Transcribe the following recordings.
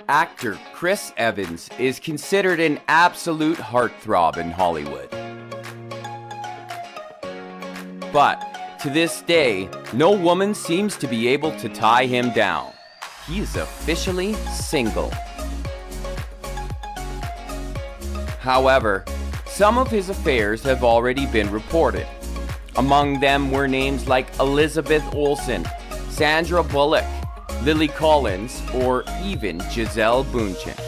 Actor Chris Evans is considered an absolute heartthrob in Hollywood. But to this day, no woman seems to be able to tie him down. He is officially single. However, some of his affairs have already been reported. Among them were names like Elizabeth Olsen, Sandra Bullock, Lily Collins, or even Gisele Bündchen.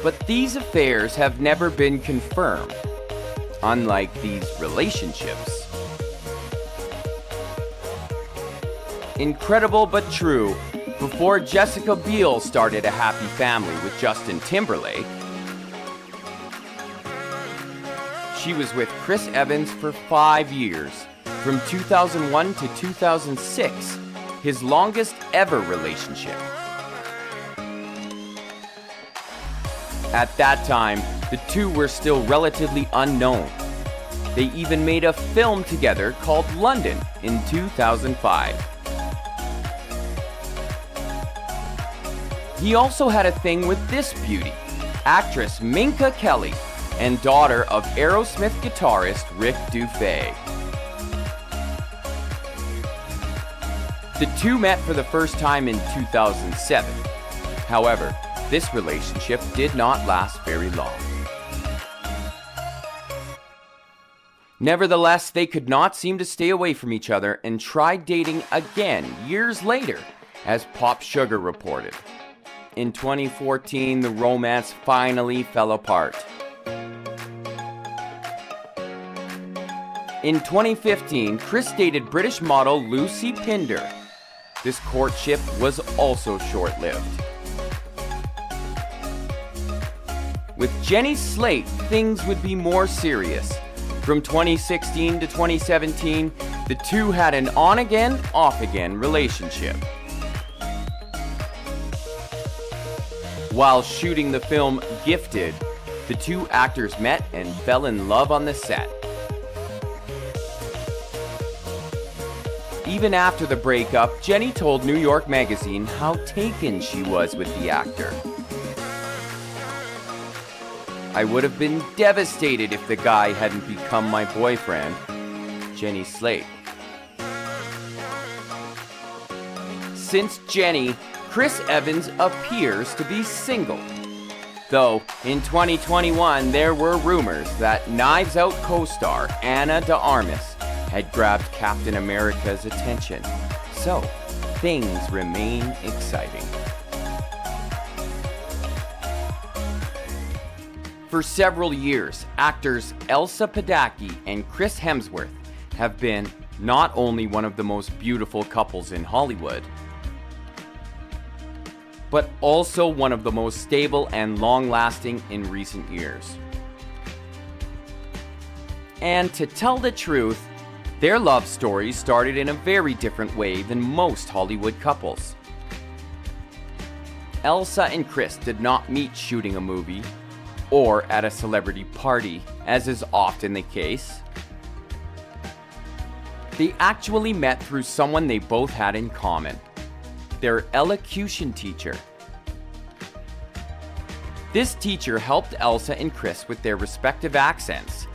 But these affairs have never been confirmed, unlike these relationships. Incredible but true, before Jessica Biel started a happy family with Justin Timberlake, she was with Chris Evans for 5 years, from 2001 to 2006, his longest ever relationship. At that time, the two were still relatively unknown. They even made a film together called London in 2005. He also had a thing with this beauty, actress Minka Kelly, and daughter of Aerosmith guitarist Rick Dufay. The two met for the first time in 2007. However, this relationship did not last very long. Nevertheless, they could not seem to stay away from each other and tried dating again years later, as Pop Sugar reported. In 2014, the romance finally fell apart. In 2015, Chris dated British model Lucy Pinder. This courtship was also short-lived. With Jenny Slate, things would be more serious. From 2016 to 2017, the two had an on-again, off-again relationship. While shooting the film Gifted, the two actors met and fell in love on the set. Even after the breakup, Jenny told New York Magazine how taken she was with the actor. "I would have been devastated if the guy hadn't become my boyfriend." Jenny Slate. Since Jenny, Chris Evans appears to be single. Though, in 2021, there were rumors that Knives Out co-star Ana de Armas had grabbed Captain America's attention. So, things remain exciting. For several years, actors Elsa Pataky and Chris Hemsworth have been not only one of the most beautiful couples in Hollywood, but also one of the most stable and long-lasting in recent years. And to tell the truth, their love story started in a very different way than most Hollywood couples. Elsa and Chris did not meet shooting a movie or at a celebrity party, as is often the case. They actually met through someone they both had in common, their elocution teacher. This teacher helped Elsa and Chris with their respective accents,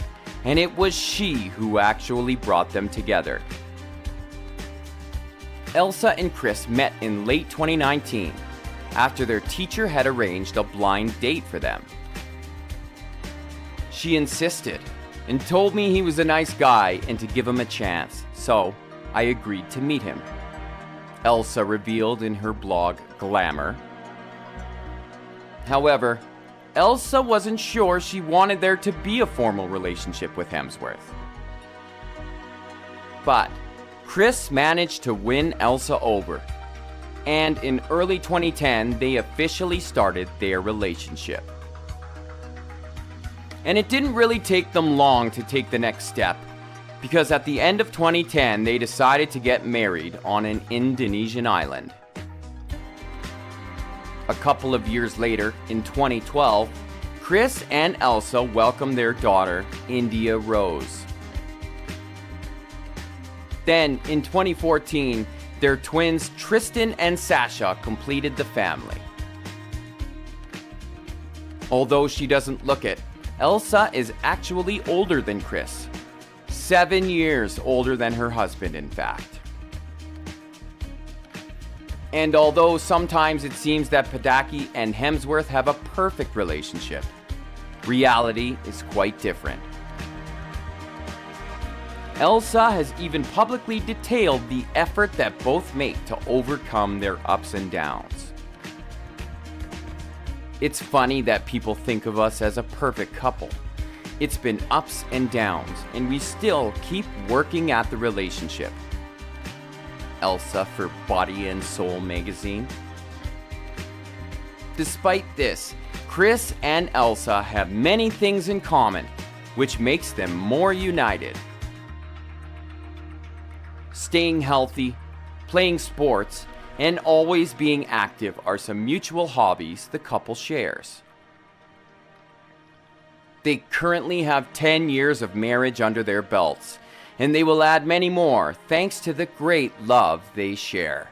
and it was she who actually brought them together. Elsa and Chris met in late 2019, after their teacher had arranged a blind date for them. She insisted and told me he was a nice guy and to give him a chance, so I agreed to meet him. Elsa revealed in her blog Glamour. However, Elsa wasn't sure she wanted there to be a formal relationship with Hemsworth. But Chris managed to win Elsa over, and in early 2010 they officially started their relationship. And it didn't really take them long to take the next step, because at the end of 2010 they decided to get married on an Indonesian island. A couple of years later, in 2012, Chris and Elsa welcomed their daughter, India Rose. Then, in 2014, Their twins Tristan and Sasha completed the family. Although she doesn't look it, Elsa is actually older than Chris. 7 years older than her husband, in fact. And although sometimes it seems that Padaki and Hemsworth have a perfect relationship, reality is quite different. Elsa has even publicly detailed the effort that both make to overcome their ups and downs. It's funny that people think of us as a perfect couple. It's been ups and downs, and we still keep working at the relationship. Elsa for Body and Soul magazine. Despite this, Chris and Elsa have many things in common, which makes them more united. Staying healthy, playing sports, and always being active are some mutual hobbies the couple shares. They currently have 10 years of marriage under their belts, and they will add many more thanks to the great love they share.